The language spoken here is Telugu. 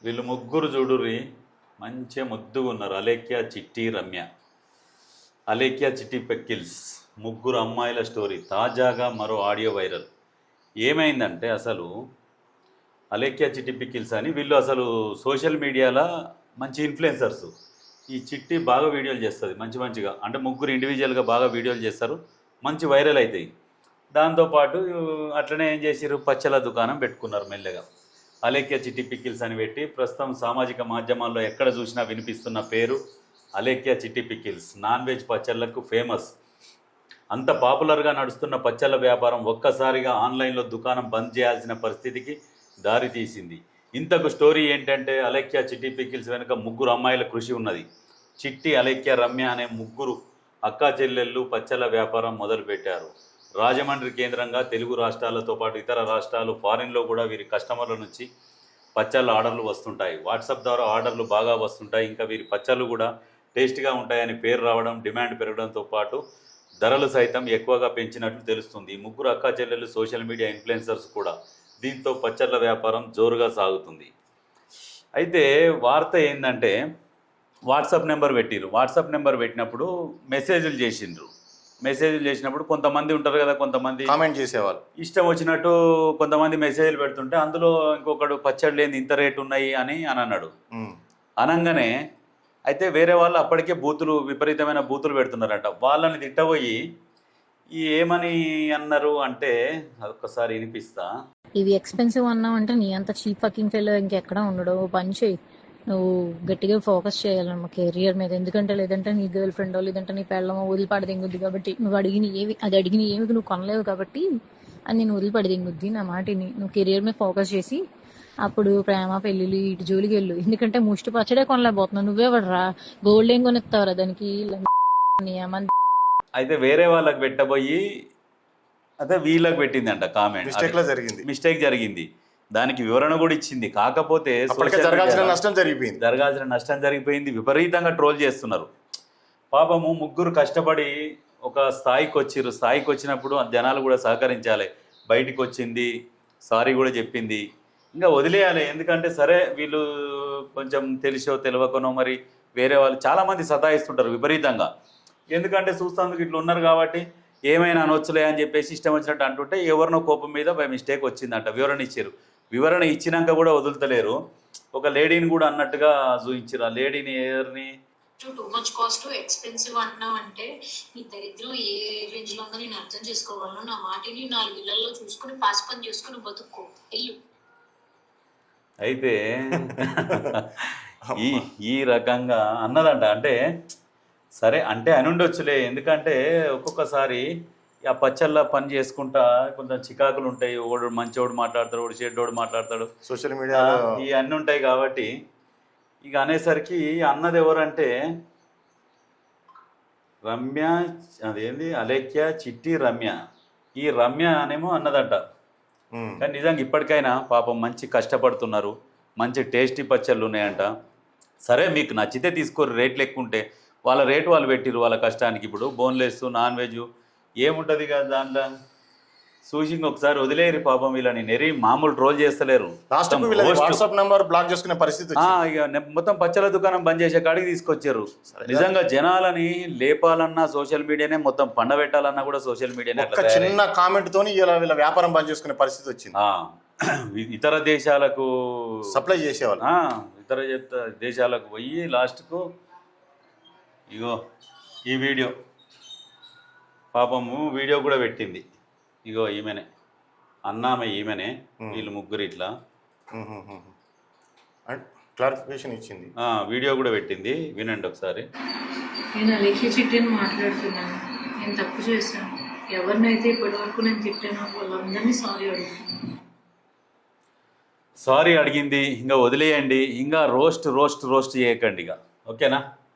వీళ్ళు ముగ్గురు చూడుర్రి మంచిగా ముద్దుగా ఉన్నారు. అలేఖ్య, చిట్టి, రమ్య. అలేఖ్య, చిట్టి పెక్కిల్స్ ముగ్గురు అమ్మాయిల స్టోరీ. తాజాగా మరో ఆడియో వైరల్. ఏమైందంటే అసలు అలేఖ్య, చిట్టి పిక్కిల్స్ అని వీళ్ళు అసలు సోషల్ మీడియాలో మంచి ఇన్ఫ్లుయెన్సర్స్. ఈ చిట్టి బాగా వీడియోలు చేస్తుంది మంచిగా, అంటే ముగ్గురు ఇండివిజువల్గా బాగా వీడియోలు చేస్తారు, మంచి వైరల్ అవుతాయి. దాంతోపాటు అట్లనే ఏం చేసారు, పచ్చల దుకాణం పెట్టుకున్నారు మెల్లగా. అలేఖ్య, చిట్టి పిక్కిల్స్ అని పెట్టి ప్రస్తుతం సామాజిక మాధ్యమాల్లో ఎక్కడ చూసినా వినిపిస్తున్న పేరు Alekhya, Chitti pickles. Non veg పచ్చళ్ళకు ఫేమస్. అంత పాపులర్గా నడుస్తున్న పచ్చళ్ళ వ్యాపారం ఒక్కసారిగా ఆన్లైన్లో దుకాణం బంద్ చేయాల్సిన పరిస్థితికి దారి తీసింది. ఇంతకు స్టోరీ ఏంటంటే అలేఖ్య, చిట్టి పిక్కిల్స్ వెనుక ముగ్గురు అమ్మాయిల కృషి ఉన్నది. చిట్టి, అలేఖ్య, రమ్య అనే ముగ్గురు అక్కా చెల్లెళ్ళు పచ్చళ్ళ వ్యాపారం మొదలుపెట్టారు. రాజమండ్రి కేంద్రంగా తెలుగు రాష్ట్రాలతో పాటు ఇతర రాష్ట్రాలు, ఫారిన్లో కూడా వీరి కస్టమర్ల నుంచి పచ్చళ్ళ ఆర్డర్లు వస్తుంటాయి. వాట్సాప్ ద్వారా ఆర్డర్లు బాగా వస్తుంటాయి. ఇంకా వీరి పచ్చళ్ళు కూడా టేస్ట్గా ఉంటాయని పేరు రావడం, డిమాండ్ పెరగడంతో పాటు ధరలు సైతం ఎక్కువగా పెంచినట్లు తెలుస్తుంది. ఈ ముగ్గురు అక్కా చెల్లెళ్ళు సోషల్ మీడియా ఇన్ఫ్లుయెన్సర్స్ కూడా. దీంతో పచ్చళ్ళ వ్యాపారం జోరుగా సాగుతుంది. అయితే వార్త ఏంటంటే వాట్సాప్ నెంబర్ పెట్టిరు. వాట్సాప్ నెంబర్ పెట్టినప్పుడు మెసేజ్లు చేసినప్పుడు కొంతమంది ఉంటారు కదా, కొంతమంది కామెంట్ చేసేవాళ్ళు ఇష్టం వచ్చినట్టు కొంతమంది మెసేజ్లు పెడుతుంటే అందులో ఇంకొకడు పచ్చళ్ళు ఏంది ఇంత రేటు ఉన్నాయి అని అన్నాడు. అనగానే అయితే వేరే వాళ్ళు అప్పటికే విపరీతమైన బూతులు పెడుతున్నారంట. వాళ్ళని తిట్టబోయి ఏమని అన్నారు అంటే అదొక్కసారి వినిపిస్తా. ఇవి ఎక్స్పెన్సివ్ అన్నావు అంటే నీ అంత చీప్ ఫకింగ్ ఫెలో ఇంకెక్కడ ఉండడు. పని చేయి, నువ్వు గట్టిగా ఫోకస్ చేయాలన్నమా కెరియర్ మీద. ఎందుకంటే లేదంటే నీ గర్ల్ ఫ్రెండ్ లేదంటే నీ పెళ్ళమో వదిలిపడదింగుద్ది. కాబట్టి నువ్వు అడిగిన ఏమి నువ్వు కొనలేవు కాబట్టి అది నేను వదిలిపడదింగుద్ది. నా మాటిని నువ్వు కెరియర్ మీద ఫోకస్ చేసి అప్పుడు ప్రేమ పెళ్ళిళ్ళు ఇటు జోలికి వెళ్ళు. ఎందుకంటే ముష్టి పచ్చడే కొనలేకపోతున్నావు. నువ్వే పడరా గోల్డ్ ఏం కొనిస్తావురా దానికి. అయితే వేరే వాళ్ళకి పెట్టబోయి అదే వీళ్ళకి పెట్టిందంట కామెంట్. మిస్టేక్ జరిగింది. దానికి వివరణ కూడా ఇచ్చింది. కాకపోతే జరగాల్సిన నష్టం జరిగిపోయింది. విపరీతంగా ట్రోల్ చేస్తున్నారు. పాపము ముగ్గురు కష్టపడి ఒక స్థాయికి వచ్చినప్పుడు జనాలు కూడా సహకరించాలి. బయటికి వచ్చింది, సారీ కూడా చెప్పింది, ఇంకా వదిలేయాలి. ఎందుకంటే సరే వీళ్ళు కొంచెం తెలిసో తెలియకనో మరి వేరే వాళ్ళు చాలామంది సతాయిస్తుంటారు విపరీతంగా. ఎందుకంటే చూస్తేందుకు ఇట్లా ఉన్నారు కాబట్టి ఏమైనా అనొచ్చులే అని చెప్పేసి ఇష్టం వచ్చినట్టు అంటుంటే ఎవరినో కోపం మీద బై మిస్టేక్ వచ్చిందంట. వివరణ ఇచ్చినాక కూడా వదులుతలేరు. ఒక లేడీని కూడా అన్నట్టుగా చూపించారు. ఆ లేడీని ఎవరిని టూ మచ్ కాస్ట్ ఎక్స్పెన్సివ్ అంటున్నావు అంటే నీ దరిద్రం ఏ రేంజ్ లో ఉందో నేను అర్థం చేసుకోగలను. నా మాటిని 4 ఇళ్లలో చూసుకుని పాస్ పని చేసుకుని బతుక్కో వెళ్ళు. అయితే ఈ రకంగా అన్నదంట. అంటే సరే అంటే అని ఉండొచ్చులే. ఎందుకంటే ఒక్కొక్కసారి ఆ పచ్చళ్ళ పని చేసుకుంటా కొంచెం చికాకులు ఉంటాయి. ఓడు మంచోడు మాట్లాడతాడు, ఓడు చెడ్డోడు మాట్లాడతాడు, సోషల్ మీడియా ఇవన్నీ ఉంటాయి. కాబట్టి ఇక అనేసరికి అన్నది ఎవరంటే రమ్య, అదేంది అలేఖ్య, చిట్టి, రమ్య. ఈ రమ్య అనేమో అన్నదంట. కానీ నిజంగా ఇప్పటికైనా పాపం మంచి కష్టపడుతున్నారు. మంచి టేస్టీ పచ్చళ్ళు ఉన్నాయంట. సరే మీకు నచ్చితే తీసుకోరు. రేట్లు ఎక్కువ ఉంటే వాళ్ళ రేటు వాళ్ళు పెట్టిరు వాళ్ళ కష్టానికి. ఇప్పుడు బోన్లెస్, నాన్ వెజ్ ఏముంటుంది కదా దాంట్లో చూసింగ్ ఒకసారి వదిలేరు. పాపం వీళ్ళని మామూలు ట్రోల్ చేస్తలేరు. వాట్సాప్ నంబర్ బ్లాక్ చేసుకునే పరిస్థితి. ఇక మొత్తం పచ్చల దుకాణం బంద్ చేసే కాడికి తీసుకొచ్చారు. నిజంగా జనాలని లేపాలన్నా సోషల్ మీడియానే, మొత్తం పండబెట్టాలన్నా కూడా సోషల్ మీడియానే. చిన్న కామెంట్ తోని వీళ్ళ వ్యాపారం బంద్ చేసుకునే పరిస్థితి వచ్చింది. ఇతర దేశాలకు సప్లై చేసేవాళ్ళు. ఇతర దేశాలకు పోయి లాస్ట్కు ఇగో ఈ వీడియో, పాపము వీడియో కూడా పెట్టింది. ఇగో ఈమెనే అన్నామే, ఈమెనే. వీళ్ళు ముగ్గురు ఇట్లా క్లారిఫికేషన్ ఇచ్చింది. వీడియో కూడా పెట్టింది, వినండి ఒకసారి. నేను అలేఖ్య చిట్టిని మాట్లాడుతున్నాను. నేను తప్పు చేశాను. ఎవరినైతే ఇప్పటివరకు నేను తిట్టానో వాళ్ళందరినీ సారీ అడుగుతున్నాను. సారీ అడిగింది. ఇంకా వదిలేయండి. ఇంకా రోస్ట్ చేయకండి ఇక, ఓకేనా?